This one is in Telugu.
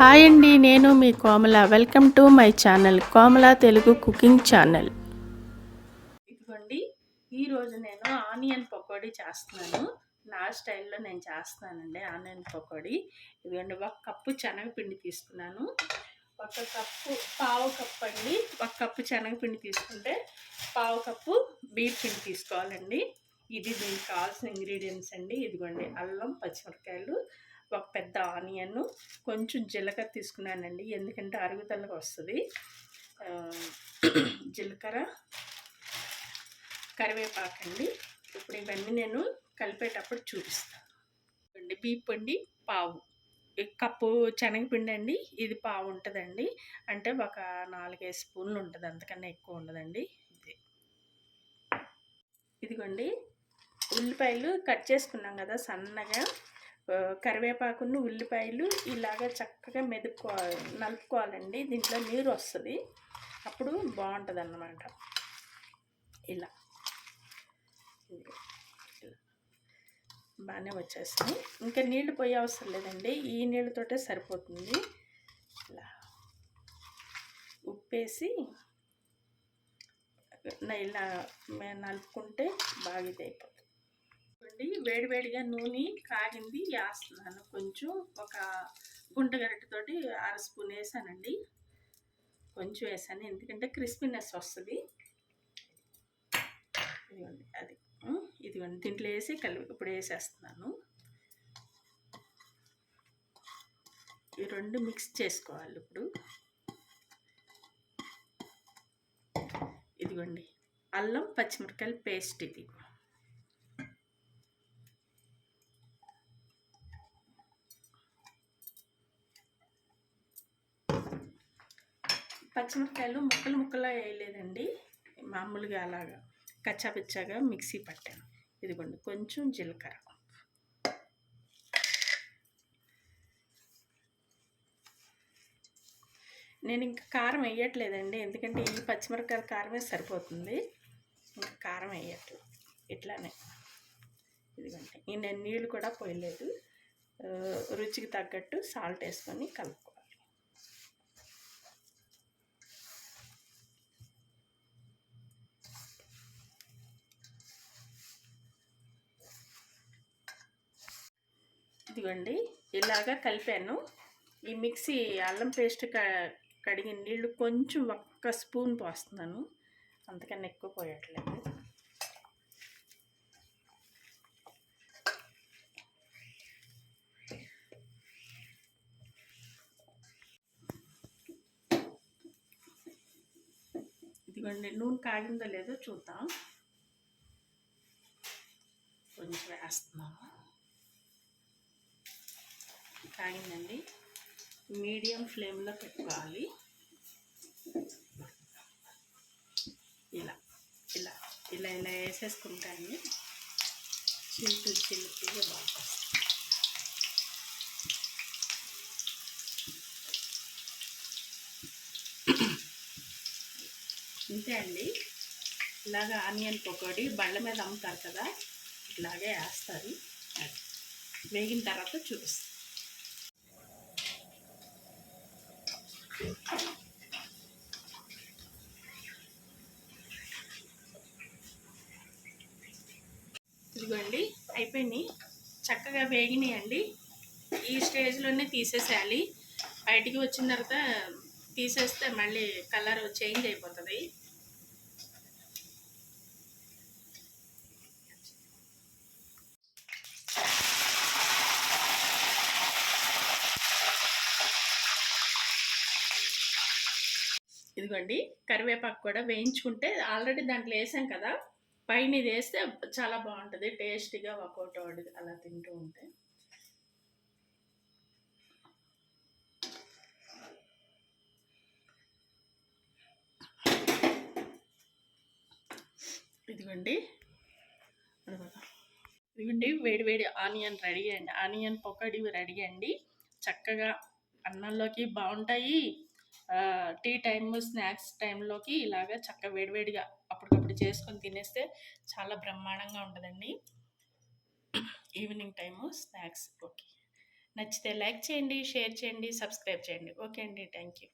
హాయ్ అండి, నేను మీ Komala. Welcome to my channel Komala Telugu cooking channel. ఇదిగోండి, ఈరోజు నేను ఆనియన్ పకోడీ చేస్తున్నాను. నా స్టైల్లో నేను చేస్తున్నానండి ఆనియన్ పకోడీ. ఇదిగోండి, 1 కప్పు శనగపిండి తీసుకున్నాను. 1 కప్పు, పావు కప్పు అండి. 1 కప్పు శనగపిండి తీసుకుంటే పావు కప్పు బియ్యం పిండి తీసుకోవాలండి. ఇది దీనికి కావాల్సిన ఇంగ్రీడియంట్స్ అండి. ఇదిగోండి, అల్లం, పచ్చిమిరపకాయలు, 1 పెద్ద ఆనియన్, కొంచెం జీలకర్ర తీసుకున్నానండి, ఎందుకంటే అరుగుదలకు వస్తుంది. జీలకర్ర, కరివేపాకండి. ఇప్పుడు ఇవన్నీ నేను కలిపేటప్పుడు చూపిస్తాను. బియ్యం పిండి పావు కప్పు, శనగపిండి అండి ఇది పావు ఉంటుందండి. అంటే ఒక 4-5 స్పూన్లు ఉంటుంది, అంతకన్నా ఎక్కువ ఉండదండి. ఇదిగోండి, ఉల్లిపాయలు కట్ చేసుకున్నాం కదా సన్నగా. కరివేపాకును, ఉల్లిపాయలు ఇలాగ చక్కగా నలుపుకోవాలండి. దీంట్లో నీరు వస్తుంది, అప్పుడు బాగుంటుంది అన్నమాట. ఇలా బాగానే వచ్చేస్తాయి. ఇంకా నీళ్లు పోయే అవసరం లేదండి, ఈ నీళ్ళతోటే సరిపోతుంది. ఇలా ఉప్పేసి ఇలా నలుపుకుంటే బాగా ఇది అయిపోతుంది. వేడివేడిగా నూనె కాగింది, వేస్తున్నాను. కొంచెం ఒక గుంట గరిటెతోటి 1/2 స్పూన్ వేసానండి. కొంచెం వేసాను, ఎందుకంటే క్రిస్పీనెస్ వస్తుంది. ఇదిగోండి, ఇదిగోండి దీంట్లో వేసి ఇప్పుడు వేసేస్తున్నాను. ఈ రెండు మిక్స్ చేసుకోవాలి. ఇప్పుడు ఇదిగోండి, అల్లం పచ్చిమిరపకాయల పేస్ట్. ఇది పచ్చిమిరపకాయలు ముక్కలు వేయలేదండి, మామూలుగా అలాగా కచ్చాపిచ్చాగా మిక్సీ పట్టాను. ఇదిగోండి, కొంచెం జీలకర్ర, నేను ఇంకా కారం వేయట్లేదండి, ఎందుకంటే ఈ పచ్చిమిరపకాయల కారమే సరిపోతుంది. ఇంకా కారం వేయట్లేదు, ఇట్లానే. ఇదిగోండి, నేను నీళ్ళు కూడా పోయలేదు. రుచికి తగ్గట్టు సాల్ట్ వేసుకొని కలుపుకోవాలి. ఇదిగోండి, ఇలాగా కలిపాను. ఈ మిక్సీ అల్లం పేస్ట్ కడిగిన నీళ్ళు కొంచెం 1 స్పూన్ పోస్తున్నాను, అంతకన్నా ఎక్కువ పోయట్లేదు. ఇదిగోండి, నూనె కాగిందో లేదో చూద్దాం. కొంచెం వేస్తున్నాము. కాగిందండి, మీడియం ఫ్లేమ్లో పెట్టుకోవాలి. ఇలా ఇలా ఇలా ఇలా వేసేసుకుంటాను. చిలుపుగా బాగా ఇంతే అండి. ఇలాగ ఆనియన్ పకోడీ బండ్ల మీద అమ్ముతారు కదా, ఇట్లాగే వేస్తారు. వేగిన తర్వాత చూపిస్తాను. ఇదిగోండి, అయిపోయినాయి, చక్కగా వేగినాయండి. ఈ స్టేజ్లోనే తీసేసేయాలి. బయటికి వచ్చిన తర్వాత తీసేస్తే మళ్ళీ కలర్ చేంజ్ అయిపోతుంది. ఇదిగోండి, కరివేపాకు కూడా వేయించుకుంటే ఆల్రెడీ దాంట్లో వేసాం కదా, పైన ఇది వేస్తే చాలా బాగుంటుంది, టేస్టీగా ఒక్కొక్కటి అలా తింటూ ఉంటే. ఇదిగోండి, వేడి ఆనియన్ రెడీ అండి. ఆనియన్ పకోడీ రెడీ అండి. చక్కగా అన్నంలోకి బాగుంటాయి. టీ టైమ్, స్నాక్స్ టైంలోకి ఇలాగ చక్కగా వేడివేడిగా అప్పటికప్పుడు చేసుకొని తినేస్తే చాలా బ్రహ్మాండంగా ఉంటుందండి. Evening time snacks okay. నచ్చితే లైక్ చేయండి, షేర్ చేయండి, సబ్స్క్రైబ్ చేయండి. ఓకే అండి. Thank you.